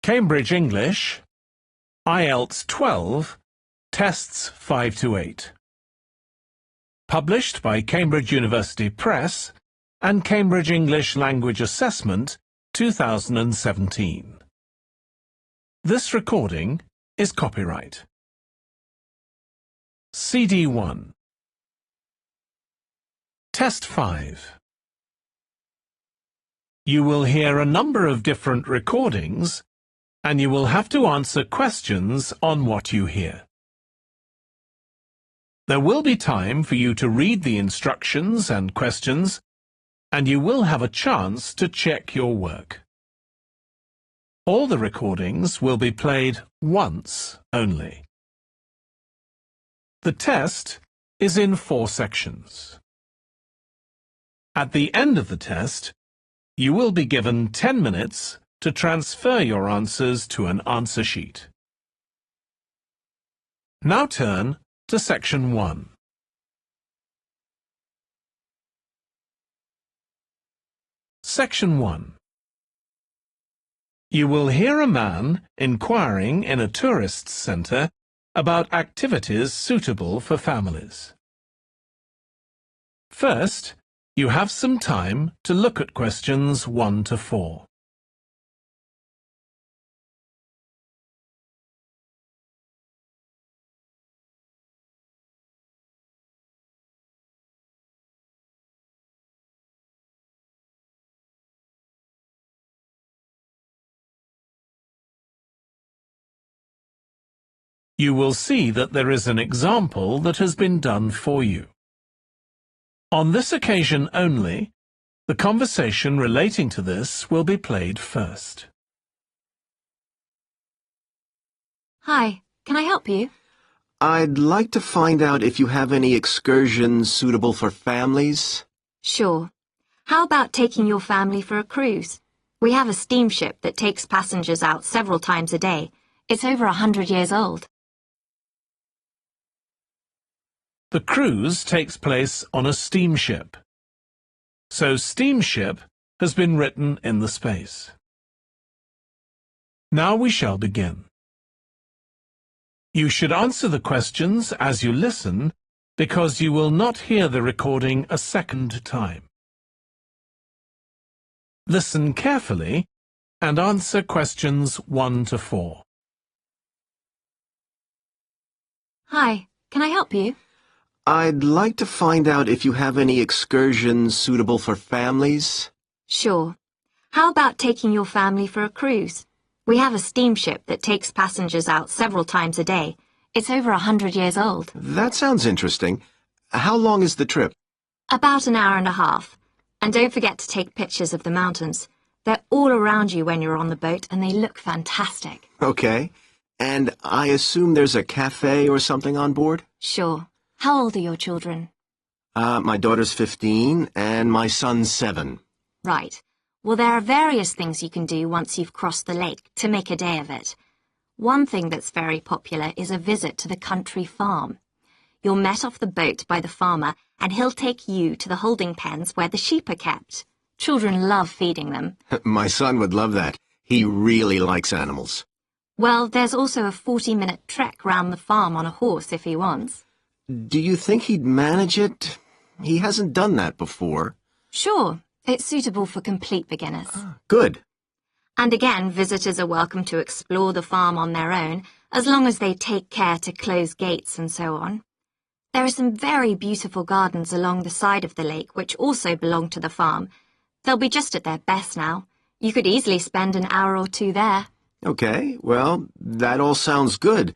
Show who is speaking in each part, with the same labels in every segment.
Speaker 1: Cambridge English, Ielts 12, Tests 5 to 8. Published by Cambridge University Press and Cambridge English Language Assessment 2017. This recording is copyright. CD 1. Test 5. You will hear a number of different recordings, and you will have to answer questions on what you hear. There will be time for you to read the instructions and questions, and you will have a chance to check your work. All the recordings will be played once only. The test is in 4 sections. At the end of the test, you will be given 10 minutes to transfer your answers to an answer sheet. Now turn to Section 1. Section 1. You will hear a man inquiring in a tourist centre about activities suitable for families. First, you have some time to look at questions 1 to 4. You will see that there is an example that has been done for you. On this occasion only, the conversation relating to this will be played first.
Speaker 2: Hi, can I help you?
Speaker 3: I'd like to find out if you have any excursions suitable for families.
Speaker 2: Sure. How about taking your family for a cruise? We have a steamship that takes passengers out several times a day. It's over 100 years old.
Speaker 1: The cruise takes place on a steamship. So steamship has been written in the space. Now we shall begin. You should answer the questions as you listen, because you will not hear the recording a second time. Listen carefully and answer questions 1 to 4.
Speaker 2: Hi, can I help you?
Speaker 3: I'd like to find out if you have any excursions suitable for families.
Speaker 2: Sure. How about taking your family for a cruise? We have a steamship that takes passengers out several times a day. It's over 100 years old.
Speaker 3: That sounds interesting. How long is the trip?
Speaker 2: About an hour and a half. And don't forget to take pictures of the mountains. They're all around you when you're on the boat, and they look fantastic.
Speaker 3: Okay. And I assume there's a cafe or something on board?
Speaker 2: Sure. How old are your children?
Speaker 3: My daughter's 15 and my son's 7.
Speaker 2: Right. Well, there are various things you can do once you've crossed the lake to make a day of it. One thing that's very popular is a visit to the country farm. You're met off the boat by the farmer, and he'll take you to the holding pens where the sheep are kept. Children love feeding them.
Speaker 3: My son would love that. He really likes animals.
Speaker 2: Well, there's also a 40-minute trek round the farm on a horse if he wants.
Speaker 3: Do you think he'd manage it? He hasn't done that before.
Speaker 2: Sure. It's suitable for complete beginners.
Speaker 3: Good.
Speaker 2: And again, visitors are welcome to explore the farm on their own, as long as they take care to close gates and so on. There are some very beautiful gardens along the side of the lake which also belong to the farm. They'll be just at their best now. You could easily spend an hour or 2 there.
Speaker 3: Okay, well, that all sounds good.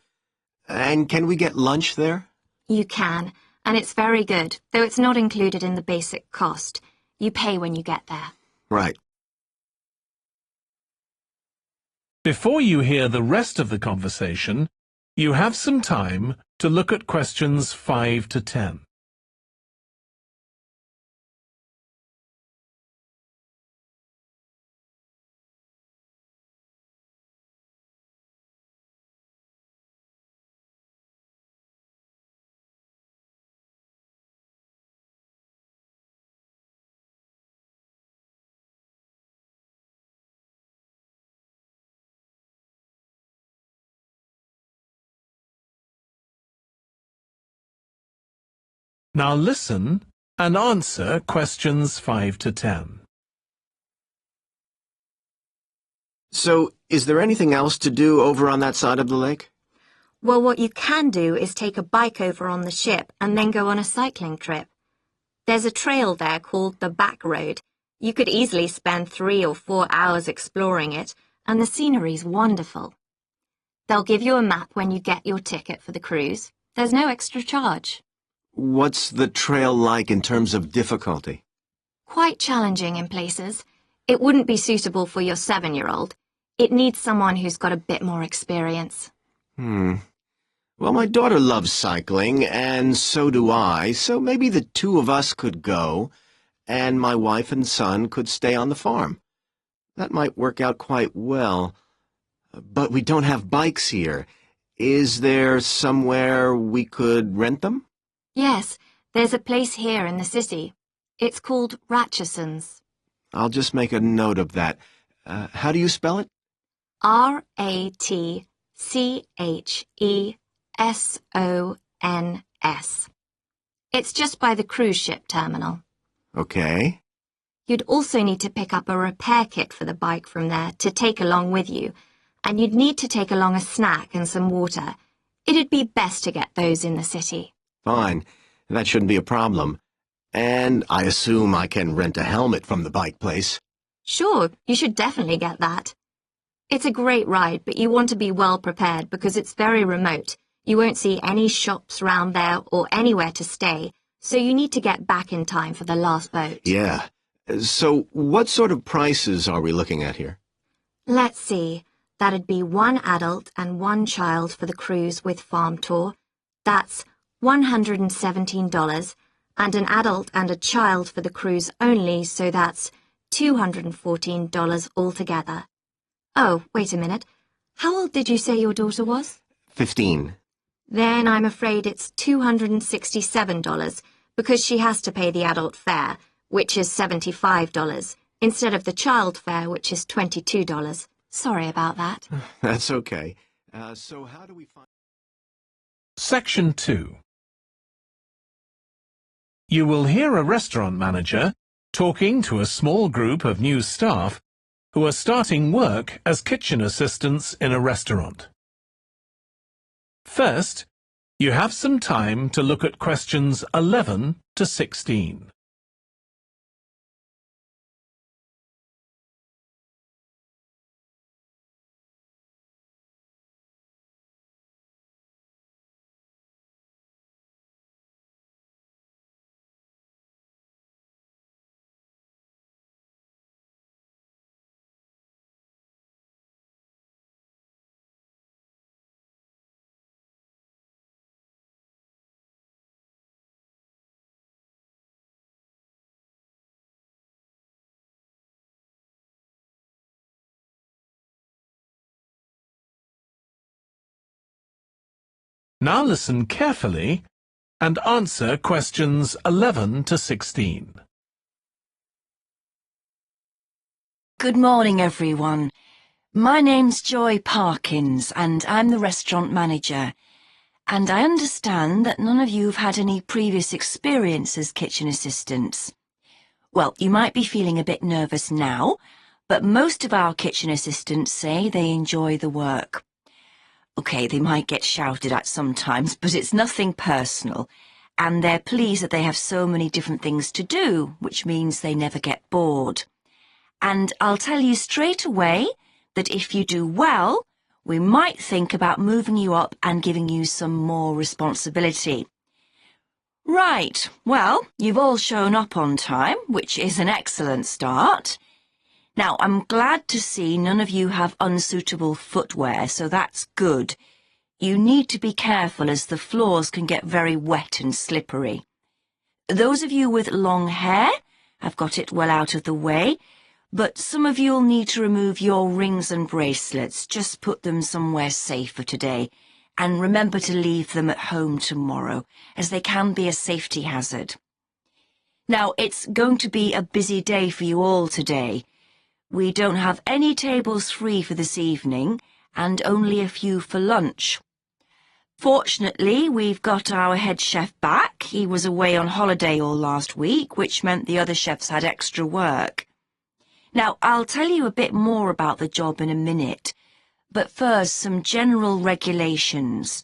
Speaker 3: And can we get lunch there?
Speaker 2: You can, and it's very good, though it's not included in the basic cost. You pay when you get there.
Speaker 3: Right.
Speaker 1: Before you hear the rest of the conversation, you have some time to look at questions 5 to 10. Now listen and answer questions 5 to 10.
Speaker 3: So, is there anything else to do over on that side of the lake?
Speaker 2: Well, what you can do is take a bike over on the ship and then go on a cycling trip. There's a trail there called the Back Road. You could easily spend 3 or 4 hours exploring it, and the scenery's wonderful. They'll give you a map when you get your ticket for the cruise. There's no extra charge.
Speaker 3: What's the trail like in terms of difficulty?
Speaker 2: Quite challenging in places. It wouldn't be suitable for your 7-year-old. It needs someone who's got a bit more experience.
Speaker 3: Well, my daughter loves cycling, and so do I, so maybe the two of us could go, and my wife and son could stay on the farm. That might work out quite well. But we don't have bikes here. Is there somewhere we could rent them?
Speaker 2: Yes, there's a place here in the city. It's called Ratcheson's.
Speaker 3: I'll just make a note of that. How do you spell it?
Speaker 2: Ratchesons. It's just by the cruise ship terminal.
Speaker 3: Okay.
Speaker 2: You'd also need to pick up a repair kit for the bike from there to take along with you, and you'd need to take along a snack and some water. It'd be best to get those in the city.
Speaker 3: Fine. That shouldn't be a problem. And I assume I can rent a helmet from the bike place.
Speaker 2: Sure, you should definitely get that. It's a great ride, but you want to be well prepared because it's very remote. You won't see any shops round there or anywhere to stay, so you need to get back in time for the last boat.
Speaker 3: Yeah. So what sort of prices are we looking at here?
Speaker 2: Let's see. That'd be 1 adult and 1 child for the cruise with farm tour. That's $117, and an adult and a child for the cruise only, so that's $214 altogether. Oh, wait a minute. How old did you say your daughter was?
Speaker 3: 15.
Speaker 2: Then I'm afraid it's $267 because she has to pay the adult fare, which is $75, instead of the child fare, which is $22. Sorry about that.
Speaker 3: That's okay. So how do we find...
Speaker 1: Section 2. You will hear a restaurant manager talking to a small group of new staff who are starting work as kitchen assistants in a restaurant. First, you have some time to look at questions 11 to 16. Now listen carefully and answer questions 11 to 16.
Speaker 4: Good morning, everyone. My name's Joy Parkins, and I'm the restaurant manager. And I understand that none of you have had any previous experience as kitchen assistants. Well, you might be feeling a bit nervous now, but most of our kitchen assistants say they enjoy the work. OK, they might get shouted at sometimes, but it's nothing personal, and they're pleased that they have so many different things to do, which means they never get bored. And I'll tell you straight away that if you do well, we might think about moving you up and giving you some more responsibility. Right, well, you've all shown up on time, which is an excellent start. Now, I'm glad to see none of you have unsuitable footwear, so that's good. You need to be careful as the floors can get very wet and slippery. Those of you with long hair have got it well out of the way, but some of you'll need to remove your rings and bracelets. Just put them somewhere safer today, and remember to leave them at home tomorrow, as they can be a safety hazard. Now, it's going to be a busy day for you all today. We don't have any tables free for this evening, and only a few for lunch. Fortunately, we've got our head chef back. He was away on holiday all last week, which meant the other chefs had extra work. Now, I'll tell you a bit more about the job in a minute, but first some general regulations.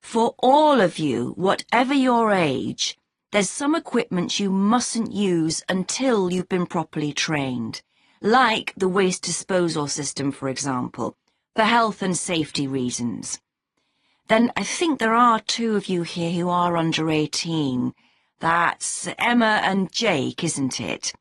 Speaker 4: For all of you, whatever your age, there's some equipment you mustn't use until you've been properly trained, like the waste disposal system, for example, for health and safety reasons. Then I think there are 2 of you here who are under 18. That's Emma and Jake, isn't it?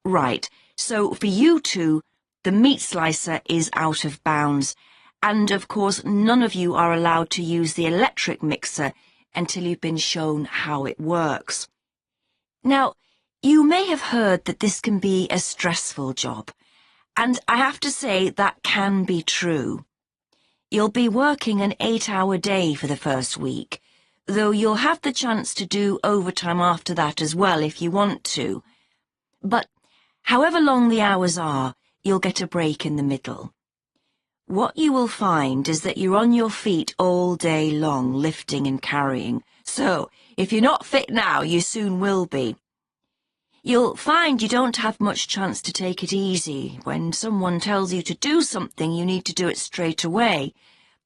Speaker 4: Right, so for you 2, the meat slicer is out of bounds, and of course none of you are allowed to use the electric mixer until you've been shown how it works. Now, you may have heard that this can be a stressful job, and I have to say that can be true. You'll be working an 8-hour day for the first week, though you'll have the chance to do overtime after that as well if you want to. But however long the hours are, you'll get a break in the middle. What you will find is that you're on your feet all day long, lifting and carrying, so if you're not fit now, you soon will be. You'll find you don't have much chance to take it easy. When someone tells you to do something, you need to do it straight away.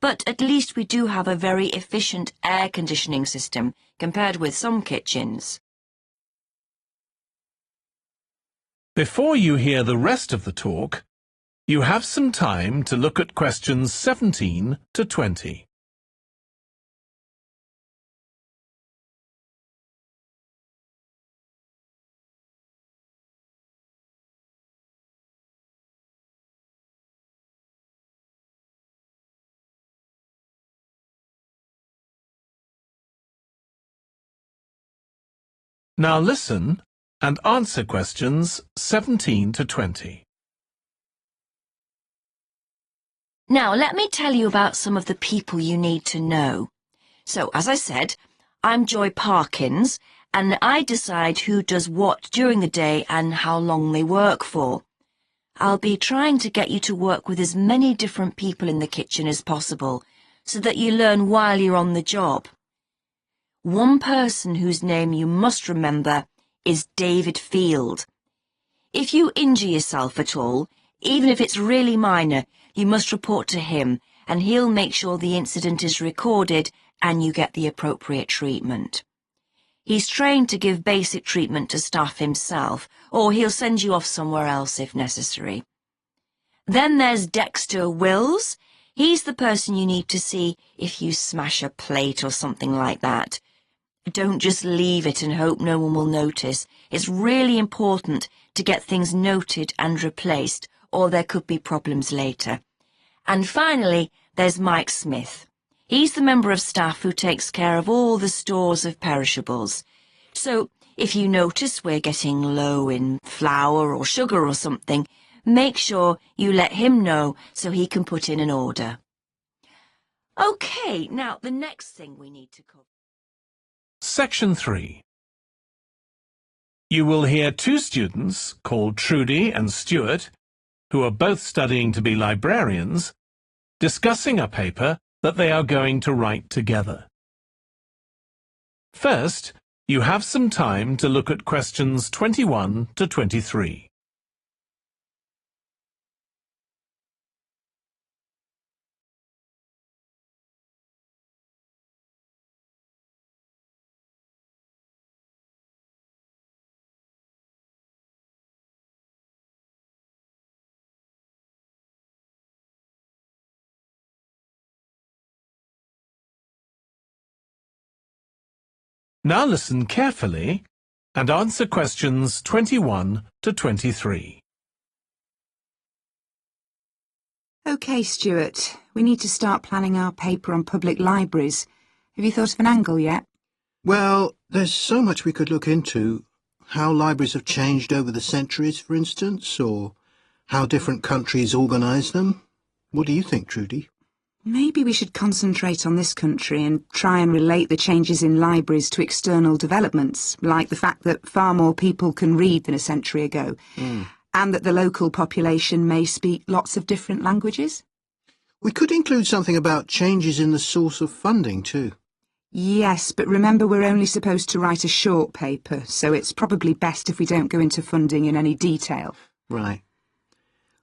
Speaker 4: But at least we do have a very efficient air conditioning system compared with some kitchens.
Speaker 1: Before you hear the rest of the talk, you have some time to look at questions 17 to 20. Now listen and answer questions 17 to 20.
Speaker 4: Now, let me tell you about some of the people you need to know. So, as I said, I'm Joy Parkins, and I decide who does what during the day and how long they work for. I'll be trying to get you to work with as many different people in the kitchen as possible, so that you learn while you're on the job. One person whose name you must remember is David Field. If you injure yourself at all, even if it's really minor, you must report to him, and he'll make sure the incident is recorded and you get the appropriate treatment. He's trained to give basic treatment to staff himself, or he'll send you off somewhere else if necessary. Then there's Dexter Wills. He's the person you need to see if you smash a plate or something like that. Don't just leave it and hope no one will notice. It's really important to get things noted and replaced, or there could be problems later. And finally, there's Mike Smith. He's the member of staff who takes care of all the stores of perishables. So, if you notice we're getting low in flour or sugar or something, make sure you let him know so he can put in an order. Okay, now the next thing we need to cover.
Speaker 1: Section 3. You will hear 2 students called Trudy and Stuart, who are both studying to be librarians, discussing a paper that they are going to write together. First, you have some time to look at questions 21 to 23. Now listen carefully and answer questions 21 to 23.
Speaker 5: OK, Stuart, we need to start planning our paper on public libraries. Have you thought of an angle yet?
Speaker 6: Well, there's so much we could look into. How libraries have changed over the centuries, for instance, or how different countries organise them. What do you think, Trudy?
Speaker 5: Maybe we should concentrate on this country and try and relate the changes in libraries to external developments, like the fact that far more people can read than a century ago, and that the local population may speak lots of different languages.
Speaker 6: We could include something about changes in the source of funding too.
Speaker 5: Yes, but remember we're only supposed to write a short paper, so it's probably best if we don't go into funding in any detail.
Speaker 6: Right.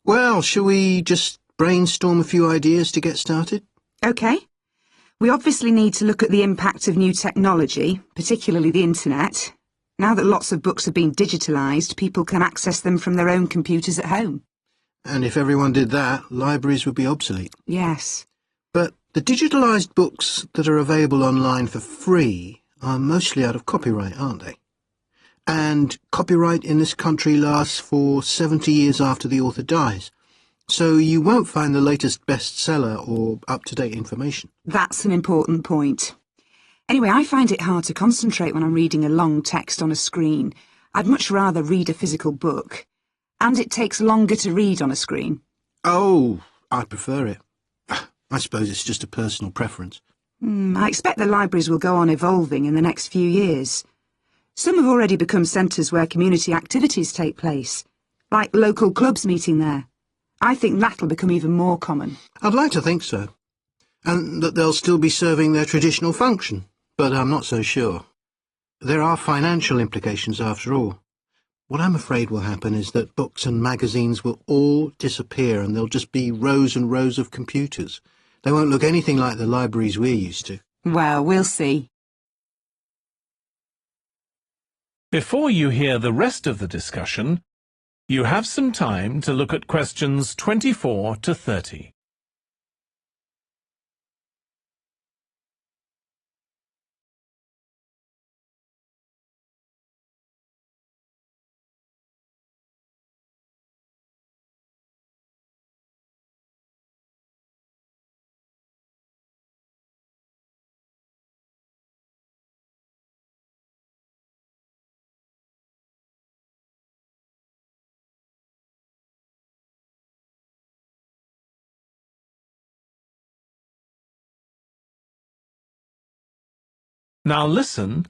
Speaker 6: Well, shall we just brainstorm a few ideas to get started?
Speaker 5: OK. We obviously need to look at the impact of new technology, particularly the internet. Now that lots of books have been digitalised, people can access them from their own computers at home.
Speaker 6: And if everyone did that, libraries would be obsolete.
Speaker 5: Yes.
Speaker 6: But the digitalised books that are available online for free are mostly out of copyright, aren't they? And copyright in this country lasts for 70 years after the author dies. So you won't find the latest bestseller or up-to-date information.
Speaker 5: That's an important point. Anyway, I find it hard to concentrate when I'm reading a long text on a screen. I'd much rather read a physical book. And it takes longer to read on a screen.
Speaker 6: Oh, I prefer it. I suppose it's just a personal preference.
Speaker 5: I expect the libraries will go on evolving in the next few years. Some have already become centres where community activities take place, like local clubs meeting there. I think that'll become even more common.
Speaker 6: I'd like to think so. And that they'll still be serving their traditional function, but I'm not so sure. There are financial implications after all. What I'm afraid will happen is that books and magazines will all disappear and there'll just be rows and rows of computers. They won't look anything like the libraries we're used to.
Speaker 5: Well, we'll see.
Speaker 1: Before you hear the rest of the discussion, you have some time to look at questions 24 to 30. Now listen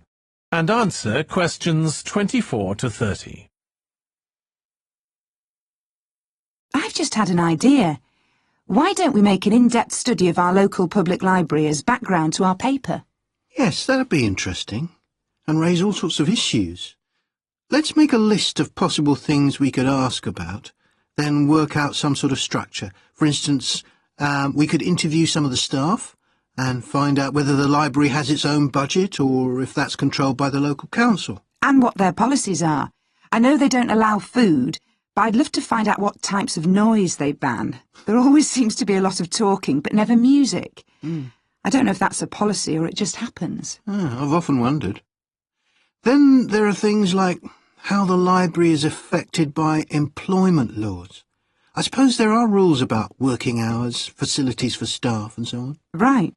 Speaker 1: and answer questions 24 to 30.
Speaker 5: I've just had an idea. Why don't we make an in-depth study of our local public library as background to our paper?
Speaker 6: Yes, that'd be interesting, and raise all sorts of issues. Let's make a list of possible things we could ask about, then work out some sort of structure. For instance, we could interview some of the staff and find out whether the library has its own budget or if that's controlled by the local council.
Speaker 5: And what their policies are. I know they don't allow food, but I'd love to find out what types of noise they ban. There always seems to be a lot of talking, but never music. I don't know if that's a policy or it just happens.
Speaker 6: I've often wondered. Then there are things like how the library is affected by employment laws. I suppose there are rules about working hours, facilities for staff and so on.
Speaker 5: Right.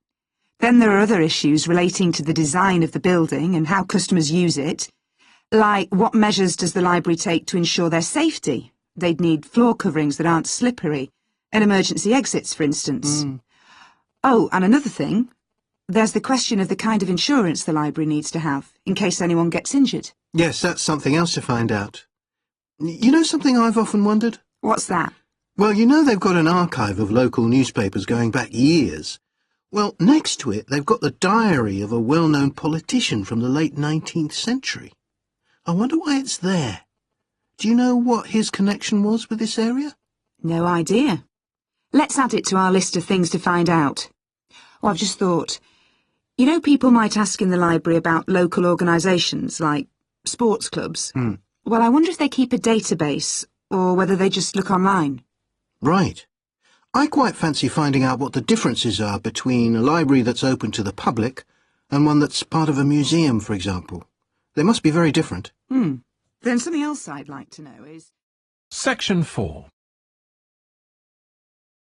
Speaker 5: Then there are other issues relating to the design of the building and how customers use it. Like, what measures does the library take to ensure their safety? They'd need floor coverings that aren't slippery, and emergency exits, for instance. Oh, and another thing. There's the question of the kind of insurance the library needs to have, in case anyone gets injured.
Speaker 6: Yes, that's something else to find out. You know something I've often wondered?
Speaker 5: What's that?
Speaker 6: Well, you know they've got an archive of local newspapers going back years. Well, next to it, they've got the diary of a well-known politician from the late 19th century. I wonder why it's there. Do you know what his connection was with this area?
Speaker 5: No idea. Let's add it to our list of things to find out. Oh, I've just thought. You know, people might ask in the library about local organisations, like sports clubs. Well, I wonder if they keep a database, or whether they just look online.
Speaker 6: Right. I quite fancy finding out what the differences are between a library that's open to the public and one that's part of a museum, for example. They must be very different.
Speaker 5: Then something else I'd like to know is...
Speaker 1: Section 4.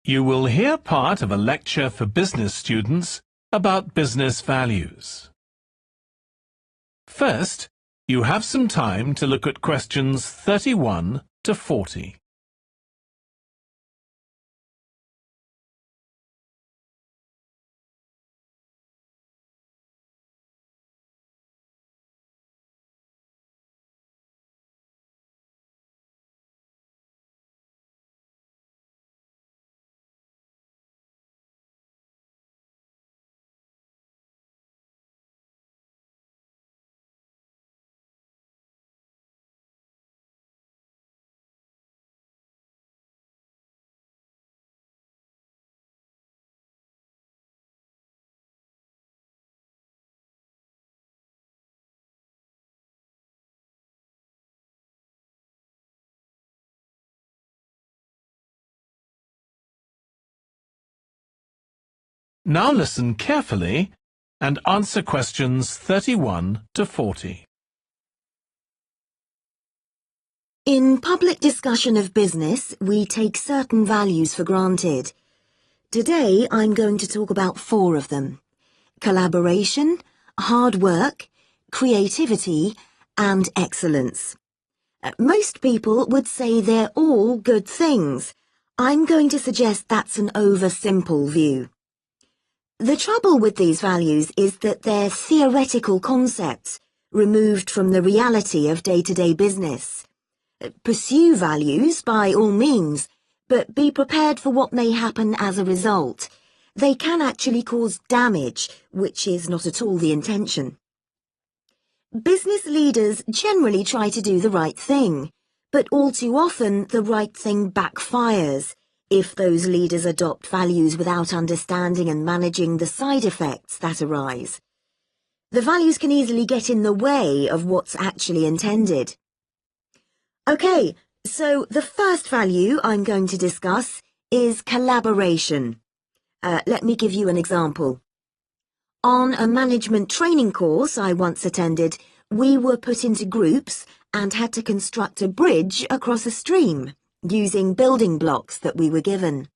Speaker 1: You will hear part of a lecture for business students about business values. First, you have some time to look at questions 31 to 40. Now listen carefully and answer questions 31 to 40.
Speaker 7: In public discussion of business, we take certain values for granted. Today, I'm going to talk about 4 of them: collaboration, hard work, creativity, and excellence. Most people would say they're all good things. I'm going to suggest that's an oversimple view. The trouble with these values is that they're theoretical concepts, removed from the reality of day-to-day business. Pursue values by all means, but be prepared for what may happen as a result. They can actually cause damage, which is not at all the intention. Business leaders generally try to do the right thing, but all too often the right thing backfires if those leaders adopt values without understanding and managing the side effects that arise. The values can easily get in the way of what's actually intended. Okay, so the first value I'm going to discuss is collaboration. Let me give you an example. On a management training course I once attended, we were put into groups and had to construct a bridge across a stream, using building blocks that we were given.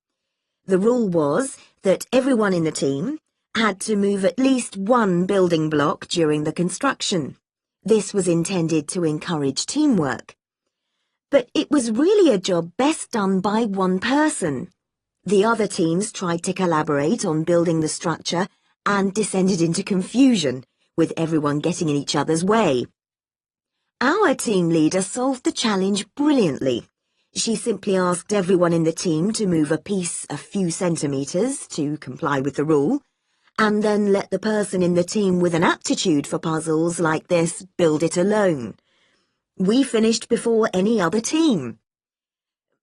Speaker 7: The rule was that everyone in the team had to move at least one building block during the construction. This was intended to encourage teamwork. But it was really a job best done by one person. The other teams tried to collaborate on building the structure and descended into confusion, with everyone getting in each other's way. Our team leader solved the challenge brilliantly. She simply asked everyone in the team to move a piece a few centimetres to comply with the rule, and then let the person in the team with an aptitude for puzzles like this build it alone. We finished before any other team.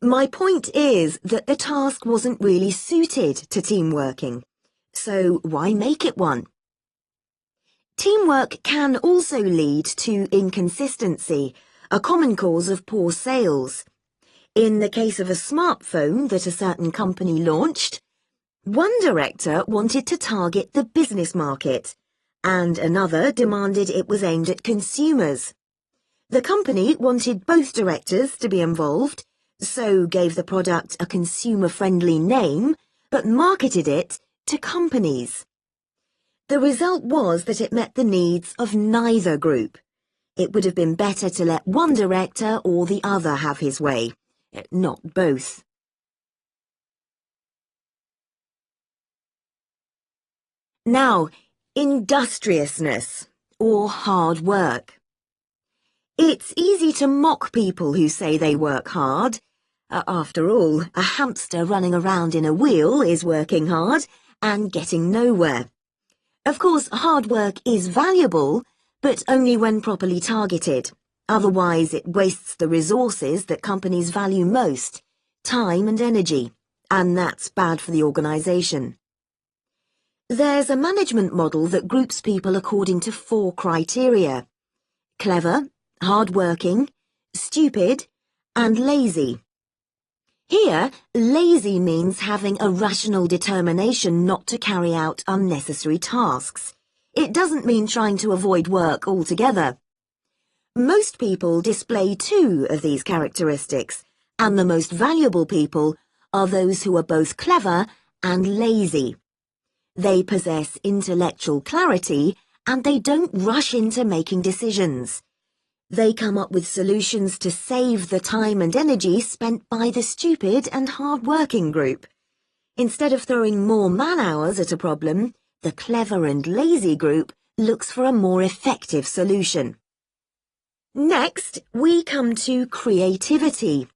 Speaker 7: My point is that the task wasn't really suited to team working, so why make it one? Teamwork can also lead to inconsistency, a common cause of poor sales. In the case of a smartphone that a certain company launched, one director wanted to target the business market, and another demanded it was aimed at consumers. The company wanted both directors to be involved, so gave the product a consumer-friendly name, but marketed it to companies. The result was that it met the needs of neither group. It would have been better to let one director or the other have his way, not both. Now, industriousness, or hard work. It's easy to mock people who say they work hard. After all, a hamster running around in a wheel is working hard and getting nowhere. Of course, hard work is valuable, but only when properly targeted. Otherwise, it wastes the resources that companies value most, time and energy, and that's bad for the organisation. There's a management model that groups people according to 4 criteria: clever, hard-working, stupid, and lazy. Here, lazy means having a rational determination not to carry out unnecessary tasks. It doesn't mean trying to avoid work altogether. Most people display 2 of these characteristics, and the most valuable people are those who are both clever and lazy. They possess intellectual clarity, and they don't rush into making decisions. They come up with solutions to save the time and energy spent by the stupid and hard-working group. Instead of throwing more man-hours at a problem, the clever and lazy group looks for a more effective solution. Next, we come to creativity.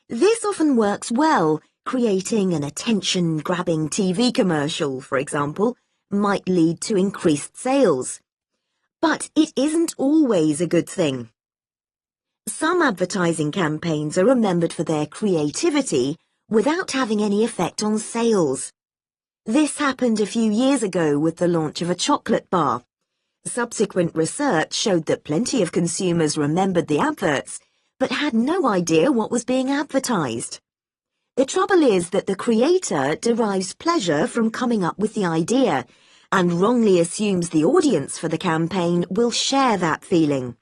Speaker 7: This often works well. Creating an attention-grabbing TV commercial, for example, might lead to increased sales. But it isn't always a good thing. Some advertising campaigns are remembered for their creativity without having any effect on sales. This happened a few years ago with the launch of a chocolate bar. Subsequent research showed that plenty of consumers remembered the adverts, but had no idea what was being advertised. The trouble is that the creator derives pleasure from coming up with the idea and wrongly assumes the audience for the campaign will share that feeling.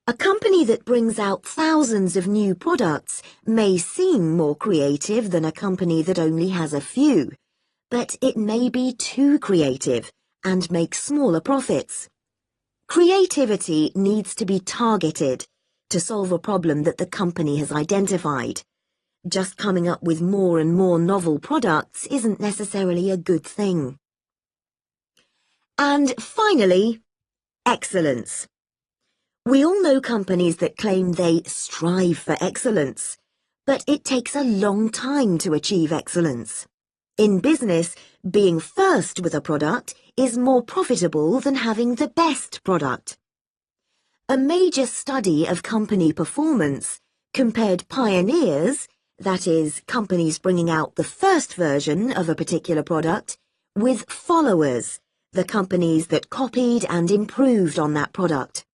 Speaker 7: A company that brings out thousands of new products may seem more creative than a company that only has a few, but it may be too creative and make smaller profits. Creativity needs to be targeted to solve a problem that the company has identified. Just coming up with more and more novel products isn't necessarily a good thing. And finally, excellence. We all know companies that claim they strive for excellence, but it takes a long time to achieve excellence. In business, being first with a product is more profitable than having the best product. A major study of company performance compared pioneers, that is, companies bringing out the first version of a particular product, with followers, the companies that copied and improved on that product.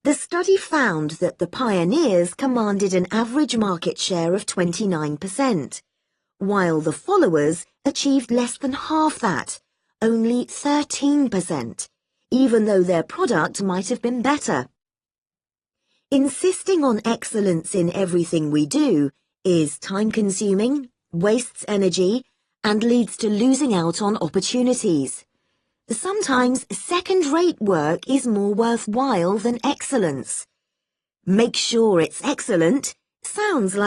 Speaker 7: The study found that the pioneers commanded an average market share of 29%, while the followers achieved less than half that, only 13%, even though their product might have been better. Insisting on excellence in everything we do is time-consuming, wastes energy, and leads to losing out on opportunities. Sometimes second-rate work is more worthwhile than excellence. Make sure it's excellent sounds like